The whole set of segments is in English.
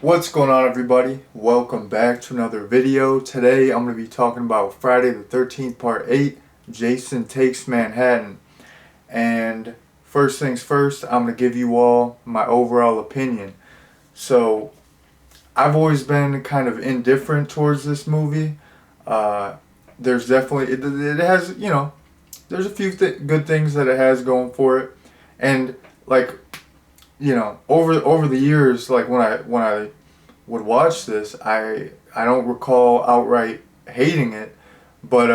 What's going on, everybody? Welcome back to another video. Today I'm going to be talking about Friday the 13th Part 8, Jason Takes Manhattan. And first things first, I'm going to give you all my overall opinion. So, I've always been kind of indifferent towards this movie. There's definitely, it has, there's a few good things that it has going for it. And, like, over the years, like when I would watch this, I don't recall outright hating it, but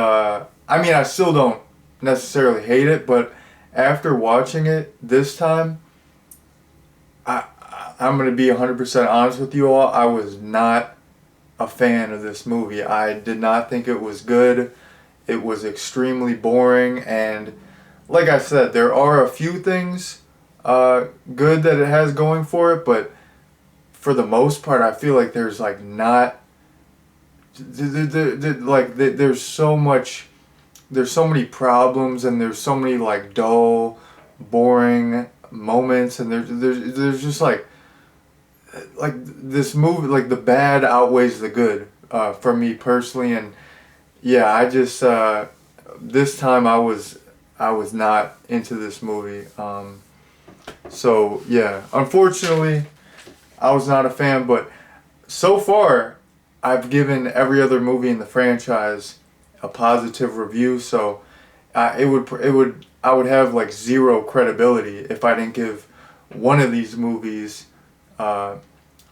I mean I still don't necessarily hate it, but after watching it this time, I'm gonna be 100% honest with you all. I was not a fan of this movie. I did not think it was good. It was extremely boring, and like I said, there are a few things good that it has going for it, but for the most part, I feel like there's like not there's so much, there's so many problems, and there's so many like dull, boring moments, and there's just like this movie, like the bad outweighs the good for me personally. And yeah, I just this time I was not into this movie. So yeah, unfortunately, I was not a fan. But so far, I've given every other movie in the franchise a positive review. So I would have like zero credibility if I didn't give one of these movies uh,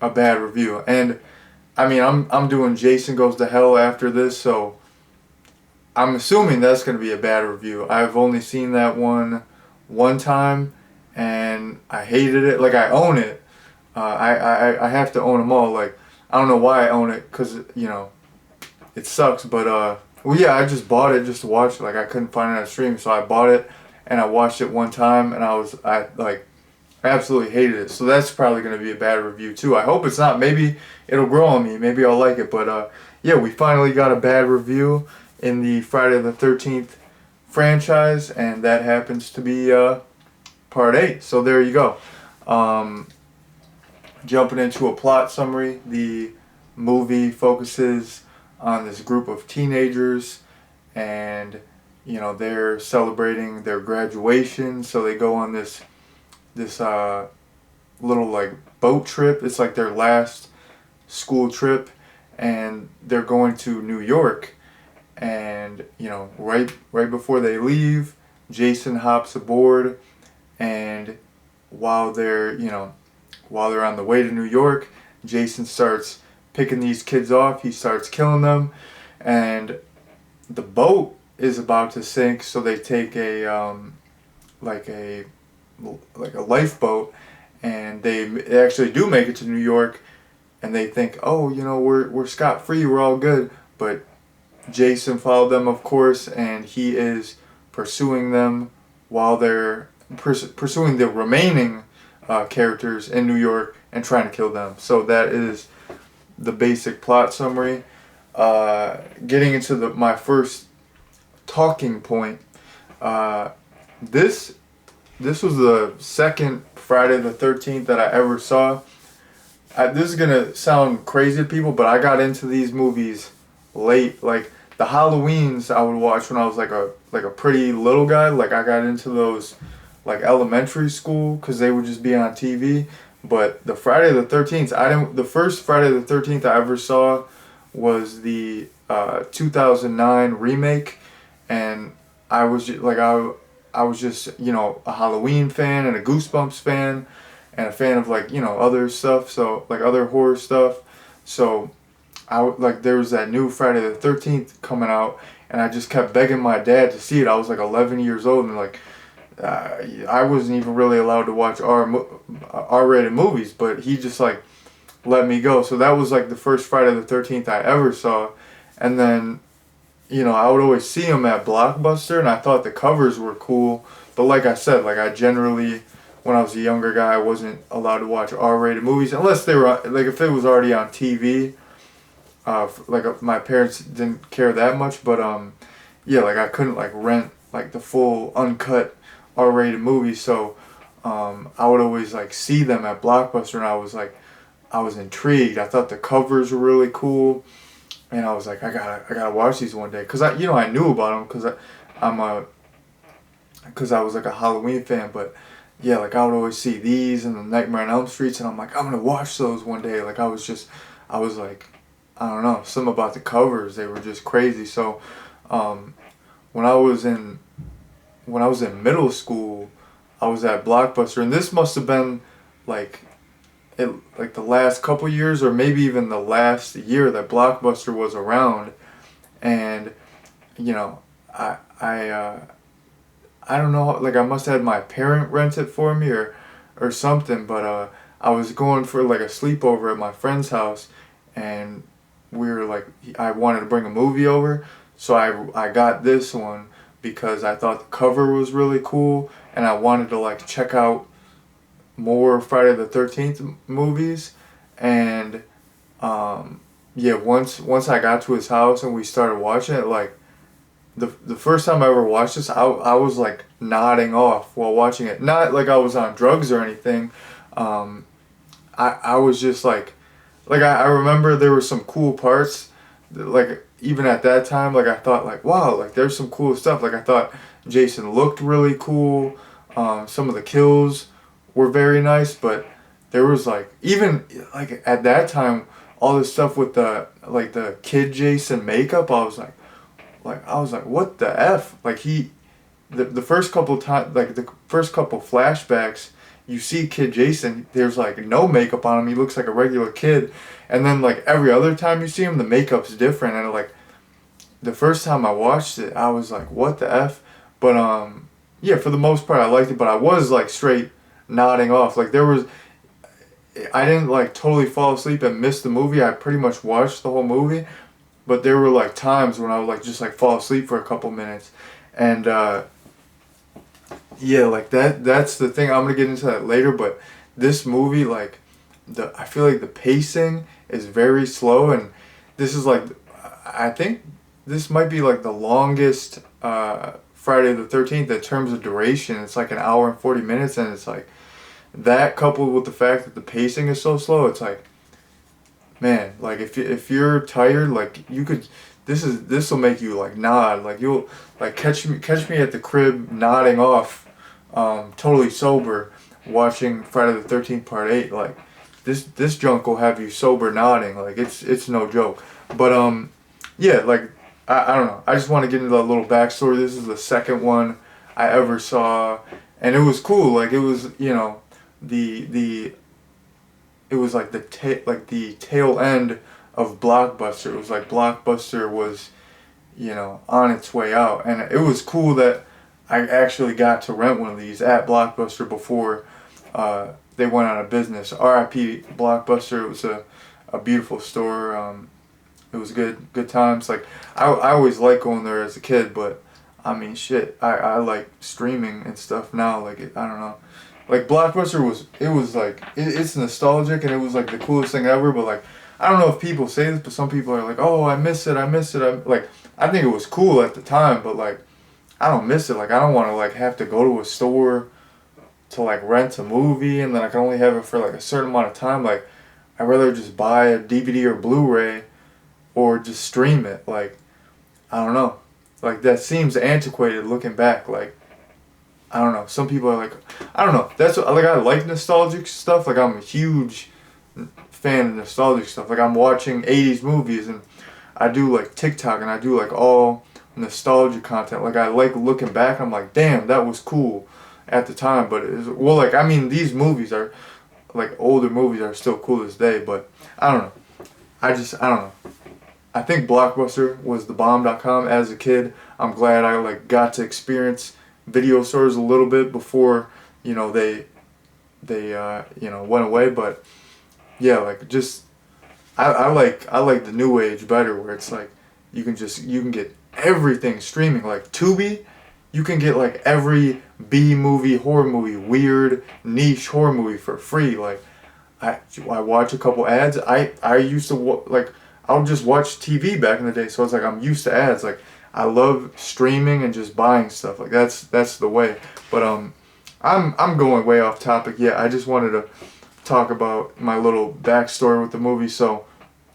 a bad review. And I mean, I'm doing Jason Goes to Hell after this, so I'm assuming that's going to be a bad review. I've only seen that one time, and I hated it. Like, I own it. I have to own them all. Like, I don't know why I own it, because, it sucks. But, well, yeah, I just bought it just to watch it. Like, I couldn't find it on stream, so I bought it, and I watched it one time, and I absolutely hated it. So that's probably going to be a bad review, too. I hope it's not. Maybe it'll grow on me. Maybe I'll like it. But, yeah, we finally got a bad review in the Friday the 13th franchise, and that happens to be Part 8. So there you go. Jumping into a plot summary, the movie focuses on this group of teenagers, and they're celebrating their graduation, so they go on this little like boat trip. It's like their last school trip, and they're going to New York. And right before they leave, Jason hops aboard, and while they're on the way to New York, Jason starts picking these kids off. He starts killing them, and the boat is about to sink. So they take a like a like a lifeboat, and they actually do make it to New York, and they think, oh, we're scot free, we're all good. But Jason followed them, of course, and he is pursuing them while they're pursuing the remaining characters in New York and trying to kill them. So that is the basic plot summary. Getting into my first talking point. This this was the second Friday the 13th that I ever saw. This is gonna sound crazy to people, but I got into these movies late. Like the Halloweens I would watch when I was like a pretty little guy. Like I got into those like elementary school because they would just be on TV. But the Friday the 13th, I didn't. The first Friday the 13th I ever saw was the 2009 remake, and I was just a Halloween fan and a Goosebumps fan, and a fan of like other stuff. So like other horror stuff. So like there was that new Friday the 13th coming out, and I just kept begging my dad to see it. I was like 11 years old, and like I wasn't even really allowed to watch R-rated movies, but he just like let me go. So that was like the first Friday the 13th I ever saw, and then I would always see them at Blockbuster, and I thought the covers were cool. But like I said, like I generally, when I was a younger guy, I wasn't allowed to watch R-rated movies unless they were like if it was already on TV. My parents didn't care that much, but yeah, like I couldn't like rent like the full uncut R-rated movies, so I would always like see them at Blockbuster, and I was like I was intrigued. I thought the covers were really cool, and I was like, I gotta watch these one day, cause I knew about them, I'm a cause I was like a Halloween fan, but yeah, like I would always see these and the Nightmare on Elm Streets, and I'm like, I'm gonna watch those one day. Like I was like, I don't know, something about the covers, they were just crazy. So, um, when I was in middle school, I was at Blockbuster, and this must have been like it like the last couple years, or maybe even the last year that Blockbuster was around. And you know, I don't know, like I must have had my parent rent it for me, or something, but I was going for like a sleepover at my friend's house, and we were like, I wanted to bring a movie over, so I got this one because I thought the cover was really cool, and I wanted to like check out more Friday the 13th movies. And yeah, once I got to his house and we started watching it, like the first time I ever watched this, I was like nodding off while watching it. Not like I was on drugs or anything. Um, I was just like I remember there were some cool parts. Like even at that time, like I thought like, wow, like there's some cool stuff. Like I thought Jason looked really cool. Some of the kills were very nice, but there was like, even like at that time, all this stuff with the kid Jason makeup. I was like, what the F? Like the first couple time, like the first couple flashbacks, you see Kid Jason, there's like no makeup on him. He looks like a regular kid. And then like every other time you see him, the makeup's different. And like the first time I watched it, I was like, what the F? But yeah, for the most part I liked it, but I was like straight nodding off. Like I didn't like totally fall asleep and miss the movie. I pretty much watched the whole movie. But there were like times when I would like just like fall asleep for a couple minutes. And yeah, like that's the thing. I'm gonna get into that later, but this movie, like I feel like the pacing is very slow, and this is like, I think this might be like the longest Friday the 13th in terms of duration. It's like an hour and 40 minutes, and it's like that coupled with the fact that the pacing is so slow, it's like, man, like if you're tired, like you could, this will make you like nod, like you'll like catch me at the crib nodding off, totally sober, watching Friday the 13th Part 8. Like this junk will have you sober nodding, like it's no joke. But yeah, like I don't know, I just want to get into that little backstory. This is the second one I ever saw, and it was cool. Like it was, the it was like the tail end of Blockbuster. It was like Blockbuster was, on its way out, and it was cool that I actually got to rent one of these at Blockbuster before they went out of business. R.I.P. Blockbuster. It was a beautiful store. It was good times. Like I always liked going there as a kid, but I mean shit, I like streaming and stuff now. Like I don't know. Like Blockbuster was like it's nostalgic, and it was like the coolest thing ever. But like I don't know if people say this, but some people are like, oh, I miss it. I think it was cool at the time, but like I don't miss it. Like I don't want to like have to go to a store to like rent a movie, and then I can only have it for like a certain amount of time. Like I'd rather just buy a DVD or Blu-ray, or just stream it. Like I don't know. Like that seems antiquated looking back. Like I don't know. Some people are like, I don't know. That's what, like I like nostalgic stuff. Like I'm a huge fan of nostalgic stuff. Like I'm watching 80s movies, and I do like TikTok, and I do like all nostalgia content. Like I like looking back. I'm like, damn, that was cool at the time. But well, like I mean, these movies are like older movies are still cool as day. But I don't know. I don't know. I think Blockbuster was the bomb.com as a kid. I'm glad I like got to experience video stores a little bit before they went away. But yeah, like just I like the new age better, where it's like you can get everything streaming. Like Tubi, you can get like every B movie, horror movie, weird niche horror movie for free. Like I watch a couple ads. I used to like I would just watch TV back in the day, so it's like I'm used to ads. Like I love streaming and just buying stuff. Like that's the way. But I'm going way off topic. Yeah, I just wanted to talk about my little backstory with the movie. So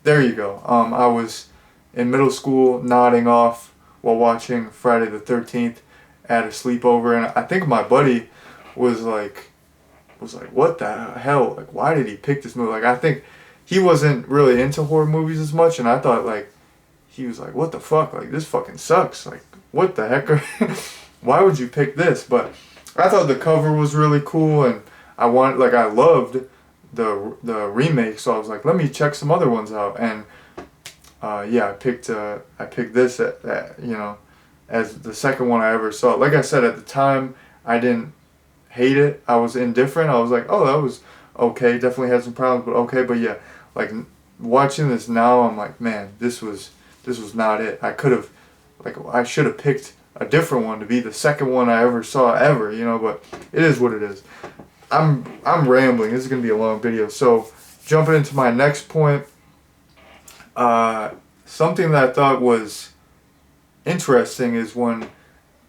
there you go. I was in middle school nodding off while watching Friday the 13th at a sleepover, and I think my buddy was like, what the hell? Like, why did he pick this movie? Like, I think he wasn't really into horror movies as much, and I thought, like, he was like, what the fuck? Like, this fucking sucks. Like, what the heck? Why would you pick this? But I thought the cover was really cool, and I loved the remake, so I was like, let me check some other ones out. And yeah, I picked this as the second one I ever saw. Like I said, at the time, I didn't hate it. I was indifferent. I was like, oh, that was okay. Definitely had some problems, but okay. But yeah, like watching this now, I'm like, man, this was not it. I should have picked a different one to be the second one I ever saw ever, but it is what it is. I'm rambling. This is going to be a long video. So, jumping into my next point, something that I thought was interesting is when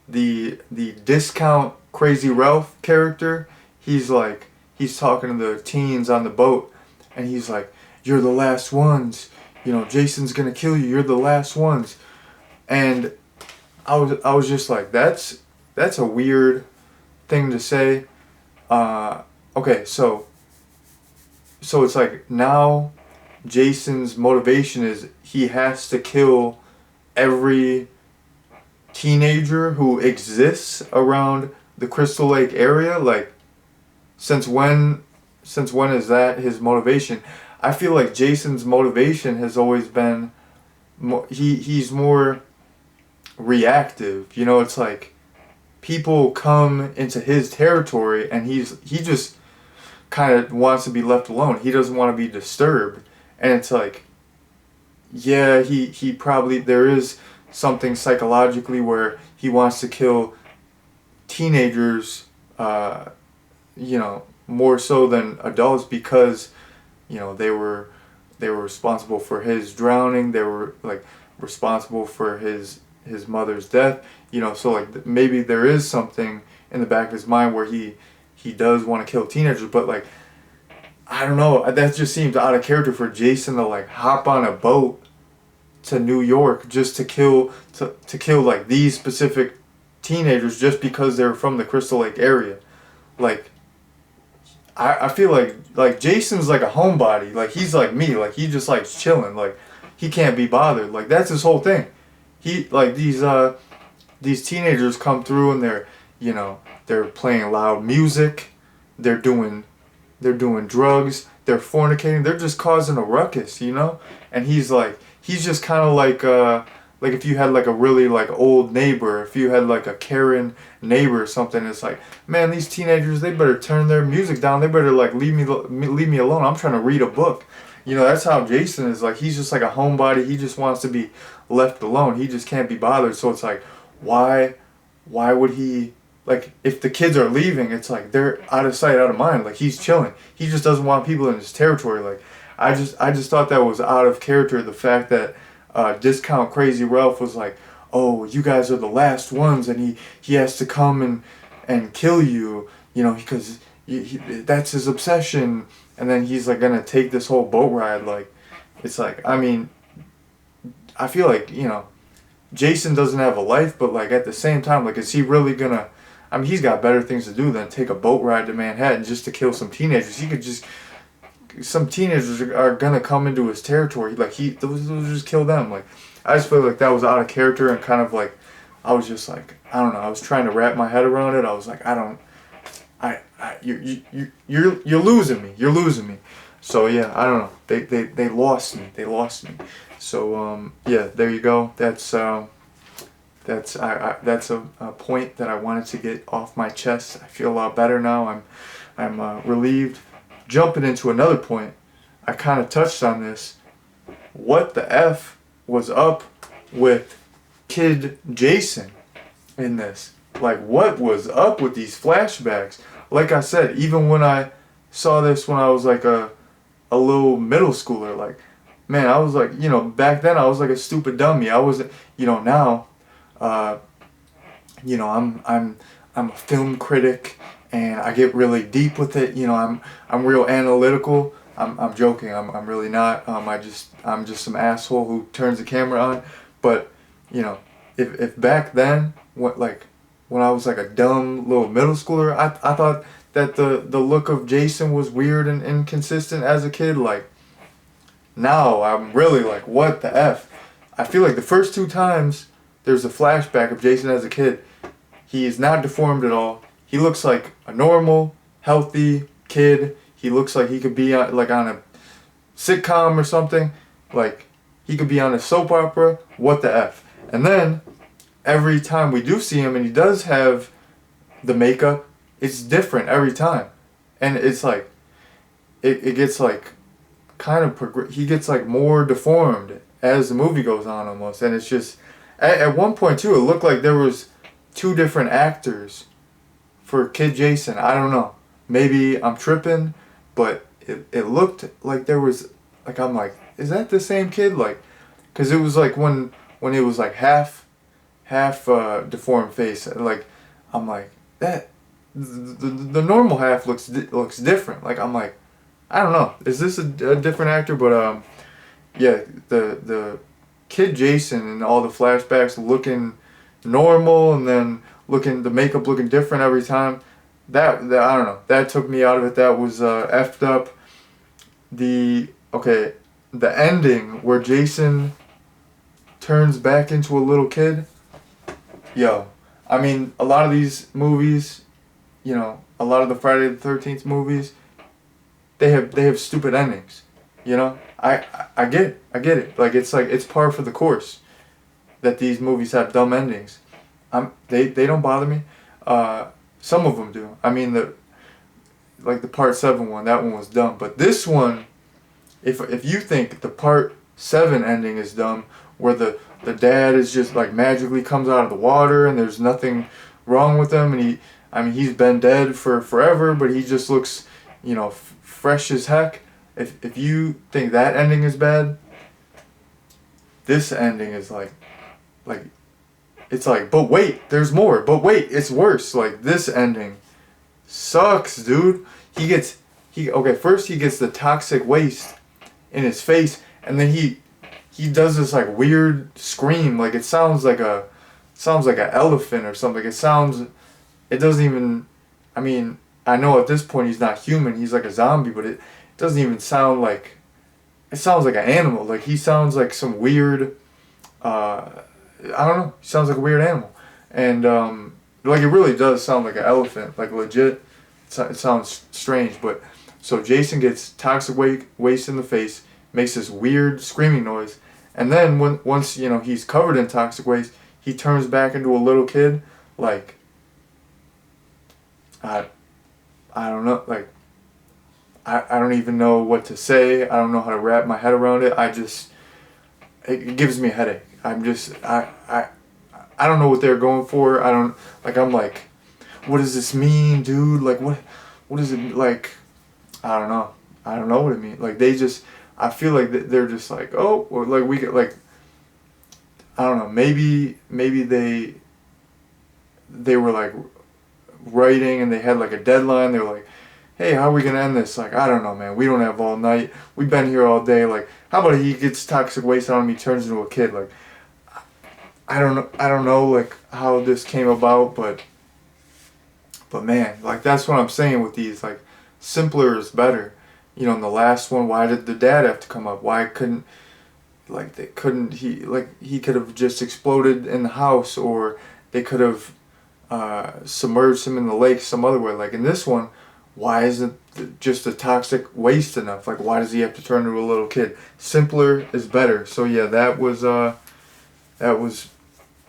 the discount Crazy Ralph character, he's talking to the teens on the boat, and he's like, you're the last ones. Jason's going to kill you. You're the last ones. And I was just like, that's a weird thing to say. Okay, so it's like now Jason's motivation is he has to kill every teenager who exists around the Crystal Lake area. Like, since when is that his motivation? I feel like Jason's motivation has always been he's more reactive. It's like people come into his territory and he just kind of wants to be left alone. He doesn't want to be disturbed. And it's like, yeah, he probably, there is something psychologically where he wants to kill teenagers, more so than adults, because they were responsible for his drowning. They were like responsible for his mother's death. So like maybe there is something in the back of his mind where he does want to kill teenagers, but like, I don't know, that just seems out of character for Jason to like hop on a boat to New York just to kill like these specific teenagers just because they're from the Crystal Lake area. Like, I feel like Jason's like a homebody. Like, he's like me. Like, he just likes chilling. Like, he can't be bothered. Like, that's his whole thing. He, like, these teenagers come through and they're playing loud music. They're doing drugs. They're fornicating. They're just causing a ruckus, And he's just kind of like if you had like a really like old neighbor, if you had like a Karen neighbor or something, it's like, man, these teenagers, they better turn their music down. They better like leave me alone. I'm trying to read a book. That's how Jason is. Like, he's just like a homebody. He just wants to be left alone. He just can't be bothered. So it's like, why would he, like, if the kids are leaving, it's like they're out of sight, out of mind. Like, he's chilling. He just doesn't want people in his territory. Like, I just thought that was out of character. The fact that Discount Crazy Ralph was like, oh, you guys are the last ones, and he has to come and kill you, because that's his obsession. And then he's like gonna take this whole boat ride. Like, it's like, I mean, I feel like, Jason doesn't have a life, but like at the same time, like, is he really gonna, I mean, he's got better things to do than take a boat ride to Manhattan just to kill some teenagers. He could just, some teenagers are gonna come into his territory. Like, those just kill them. Like, I just feel like that was out of character, and kind of like, I was just like, I don't know. I was trying to wrap my head around it. I was like, you're losing me. You're losing me. So yeah, I don't know. They lost me. They lost me. So yeah, there you go. That's a point that I wanted to get off my chest. I feel a lot better now. I'm relieved. Jumping into another point, I kind of touched on this. What the F was up with Kid Jason in this? Like, what was up with these flashbacks? Like I said, even when I saw this when I was like a little middle schooler, like, man, I was like, back then I was like a stupid dummy. I wasn't, now, I'm a film critic, and I get really deep with it. You know, I'm real analytical. I'm joking. I'm really not. I'm just some asshole who turns the camera on. But you know, if back then, when I was like a dumb little middle schooler, I thought that the look of Jason was weird and inconsistent as a kid. Like now I'm really like, what the F? I feel like the first two times there's a flashback of Jason as a kid. He is not deformed at all. He looks like a normal, healthy kid. He looks like he could be on a sitcom or something. Like he could be on a soap opera. What the F? And then every time we do see him and he does have the makeup, it's different every time. And it's like it gets like kind of he gets like more deformed as the movie goes on almost. And it's just at one point too, it looked like there was two different actors for Kid Jason. I don't know. Maybe I'm tripping, but it looked like there was, like, I'm like, is that the same kid? Like, because it was like when it was like half deformed face. Like, I'm like, that the normal half looks different. Like, I'm like, I don't know. Is this a different actor? But yeah, the Kid Jason and all the flashbacks looking normal, and then the makeup looking different every time. That I don't know. That took me out of it. That was effed up. The ending where Jason turns back into a little kid. Yo, I mean, a lot of these movies, you know, a lot of the Friday the 13th movies, they have stupid endings. You know, I get it. Like it's par for the course that these movies have dumb endings. They don't bother me. Some of them do. I mean the Part 7 one, that one was dumb. But this one, if you think the Part 7 ending is dumb, where the dad is just like magically comes out of the water and there's nothing wrong with him, and he's been dead for forever, but he just looks, you know, fresh as heck. If you think that ending is bad, this ending is like it's like, but wait, there's more. But wait, it's worse. Like, this ending sucks, dude. First he gets the toxic waste in his face, and then he does this like weird scream. Like it sounds like an elephant or something. It doesn't even, I mean, I know at this point he's not human. He's like a zombie, but it doesn't even sound like, it sounds like an animal. Like he sounds like some weird, I don't know. He sounds like a weird animal. And, like, it really does sound like an elephant. Like, legit. It sounds strange. But, so Jason gets toxic waste in the face, makes this weird screaming noise. And then, once, you know, he's covered in toxic waste, he turns back into a little kid. Like, I don't know. Like, I don't even know what to say. I don't know how to wrap my head around it. It gives me a headache. I don't know what they're going for. I'm like, what does this mean, dude? Like, what is it, like, I don't know. I don't know what it means. Like, I feel like they're just like, oh, or like we get, like, I don't know, maybe they were like writing and they had like a deadline. They were like, hey, how are we gonna end this? Like, I don't know, man. We don't have all night. We've been here all day. Like, how about he gets toxic waste on him, he turns into a kid? Like, I don't know like how this came about, but man, like that's what I'm saying with these, like, simpler is better. You know, in the last one, why did the dad have to come up? Why couldn't, like, he could have just exploded in the house, or they could have submerged him in the lake some other way. Like in this one, why isn't just the toxic waste enough? Like, why does he have to turn into a little kid? Simpler is better. So yeah, that was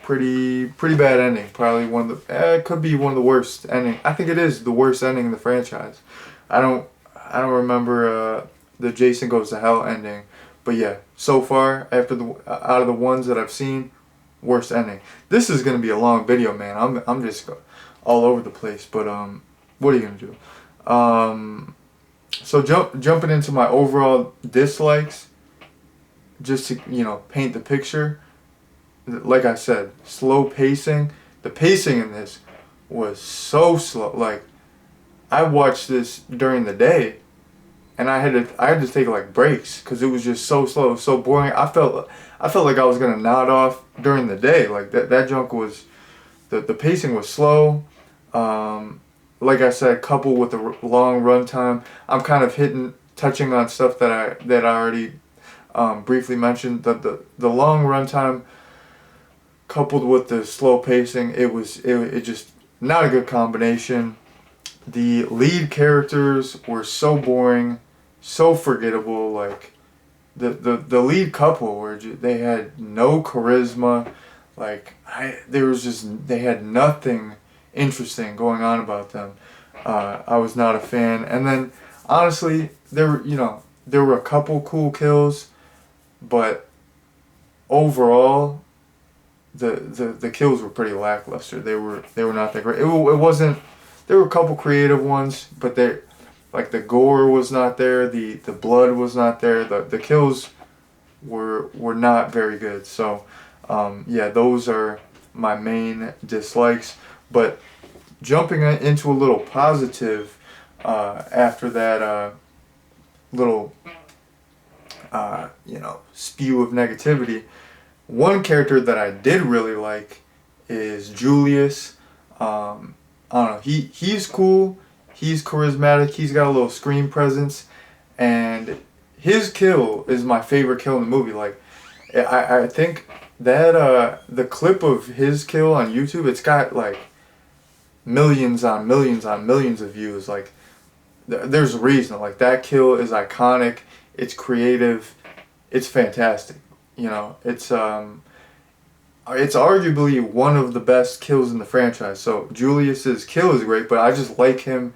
pretty bad ending. Probably it could be one of the worst ending. I think it is the worst ending in the franchise. I don't remember the Jason Goes to Hell ending, but yeah, so far out of the ones that I've seen, worst ending. This is gonna be a long video, man. I'm just all over the place, but what are you gonna do? So jumping into my overall dislikes, just to, you know, paint the picture. Like I said, slow pacing. The pacing in this was so slow. Like, I watched this during the day, and I had to take like breaks because it was just so slow, so boring. I felt like I was gonna nod off during the day. Like that junk was the pacing was slow. Um, like I said, coupled with the long runtime, I'm kind of touching on stuff that I already briefly mentioned. The long runtime coupled with the slow pacing, it just not a good combination. The lead characters were so boring, so forgettable. Like the lead couple they had no charisma. Like they had nothing interesting going on about them. I was not a fan. And then honestly, there were a couple cool kills, but overall the kills were pretty lackluster. They were not that great. It wasn't. There were a couple creative ones, but they like the gore was not there. The blood was not there. The kills were not very good. So yeah, those are my main dislikes. But jumping into a little positive after that little spew of negativity. One character that I did really like is Julius. I don't know. He's cool. He's charismatic. He's got a little screen presence, and his kill is my favorite kill in the movie. Like, I think that the clip of his kill on YouTube, it's got like millions on millions on millions of views. Like, there's a reason. Like that kill is iconic. It's creative. It's fantastic. It's arguably one of the best kills in the franchise. So Julius's kill is great, but I just like him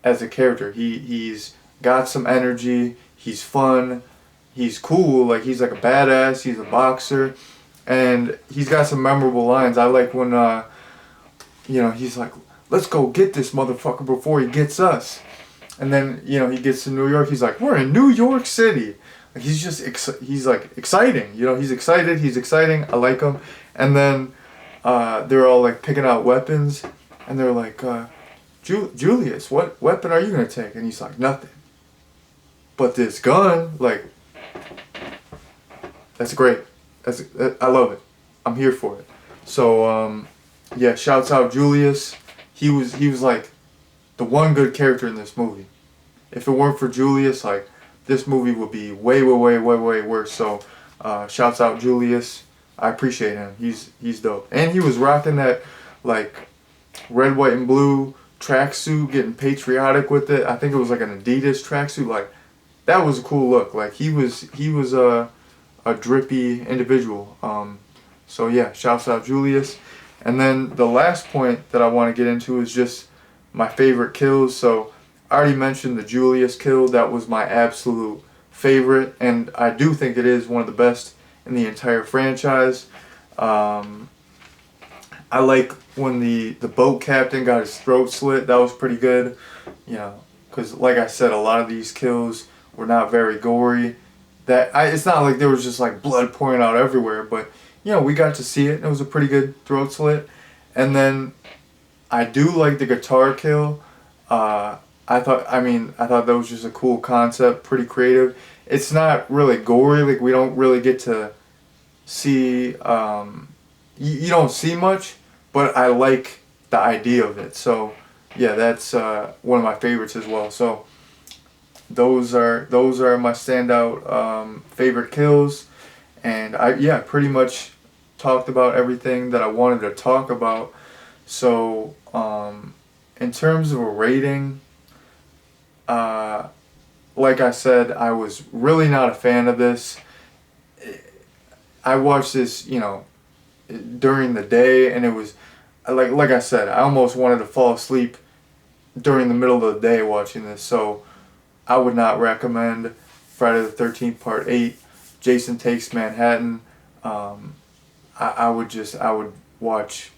as a character. He's got some energy. He's fun. He's cool. Like he's like a badass. He's a boxer, and he's got some memorable lines. I like when he's like, "Let's go get this motherfucker before he gets us." And then he gets to New York. He's like, "We're in New York City." He's just he's like exciting. He's excited. He's exciting. I like him. And then they're all like picking out weapons, and they're like, Julius, what weapon are you gonna take? And he's like, nothing. But this gun, like, that's great. I love it. I'm here for it. So yeah, shouts out Julius. He was like the one good character in this movie. If it weren't for Julius, like, this movie would be way, way, way, way, way worse. So, shouts out Julius. I appreciate him. He's dope. And he was rocking that, like, red, white, and blue tracksuit, getting patriotic with it. I think it was like an Adidas tracksuit. Like, that was a cool look. Like, he was a drippy individual. So yeah, shouts out Julius. And then the last point that I want to get into is just my favorite kills. So I already mentioned the Julius kill. That was my absolute favorite, and I do think it is one of the best in the entire franchise. I like when the boat captain got his throat slit. That was pretty good, because like I said, a lot of these kills were not very gory. It's not like there was just like blood pouring out everywhere, but we got to see it. It was a pretty good throat slit. And then I do like the guitar kill. I thought that was just a cool concept, pretty creative. It's not really gory, like we don't really get to see, you don't see much, but I like the idea of it. So yeah, that's one of my favorites as well. So those are my standout favorite kills, and I pretty much talked about everything that I wanted to talk about. So in terms of a rating, like I said, I was really not a fan of this. I watched this, during the day, and it was like I said, I almost wanted to fall asleep during the middle of the day watching this. So I would not recommend Friday the 13th Part 8, Jason Takes Manhattan. I would watch,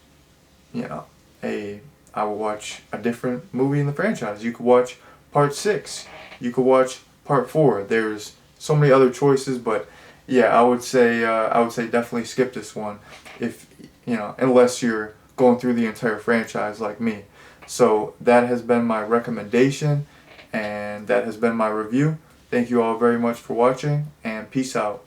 I would watch a different movie in the franchise. You could watch Part 6. You could watch Part 4. There's so many other choices, but yeah, I would say definitely skip this one, if unless you're going through the entire franchise like me. So that has been my recommendation, and that has been my review. Thank you all very much for watching, and peace out.